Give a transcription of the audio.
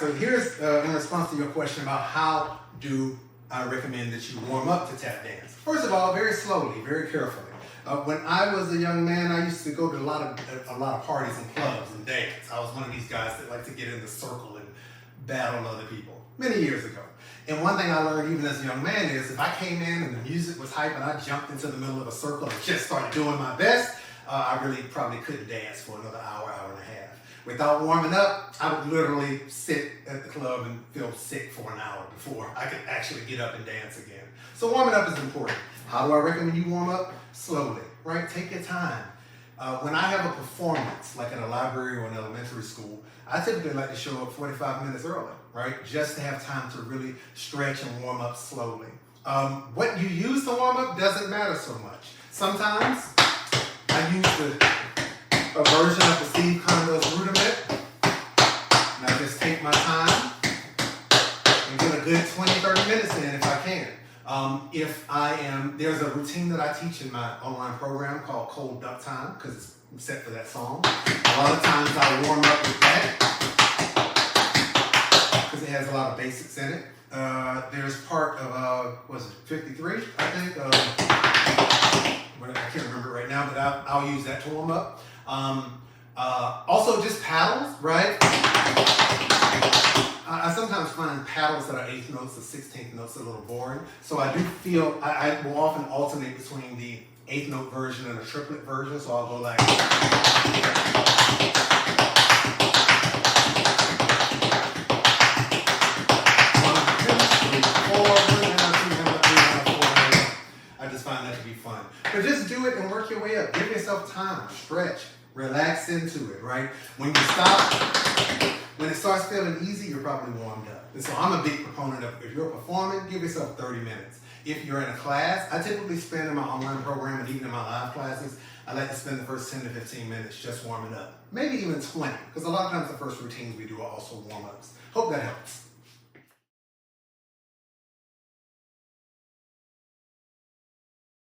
right, so here's in response to your question about how do I recommend that you warm up to tap dance. First of all, very slowly, very carefully. When I was a young man, I used to go to a lot of parties and clubs and dance. I was one of these guys that like to get in the circle and battle other people many years ago. And one thing I learned even as a young man is if I came in and the music was hype and I jumped into the middle of a circle and just started doing my best, I really probably couldn't dance for another hour, hour and a half. Without warming up, I would literally sit at the club and feel sick for an hour before I could actually get up and dance again. So warming up is important. How do I recommend you warm up? Slowly, right? Take your time. When I have a performance, like in a library or an elementary school, I typically like to show up 45 minutes early, right? Just to have time to really stretch and warm up slowly. What you use to warm up doesn't matter so much. Sometimes I use a version of the Condos Rudiment, and I just take my time and get a good 20-30 minutes in if I can. There's a routine that I teach in my online program called Cold Duck Time, because it's set for that song. A lot of times I warm up with that, because it has a lot of basics in it. There's part of, 53, I think, I can't remember right now, but I'll use that to warm up. Also just paddles, right? I sometimes find paddles that are 8th notes or 16th notes a little boring. So I do feel, I will often alternate between the 8th note version and a triplet version. So I'll go like, 1, 2, 3, 4, I just find that to be fun. But just do it and work your way up. Give yourself time, stretch, relax into it, right? When you stop, when it starts feeling easy, you're probably warmed up. And so I'm a big proponent of, if you're performing, give yourself 30 minutes. If you're in a class, I typically spend in my online program and even in my live classes, I like to spend the first 10 to 15 minutes just warming up. Maybe even 20, because a lot of times the first routines we do are also warm-ups. Hope that helps.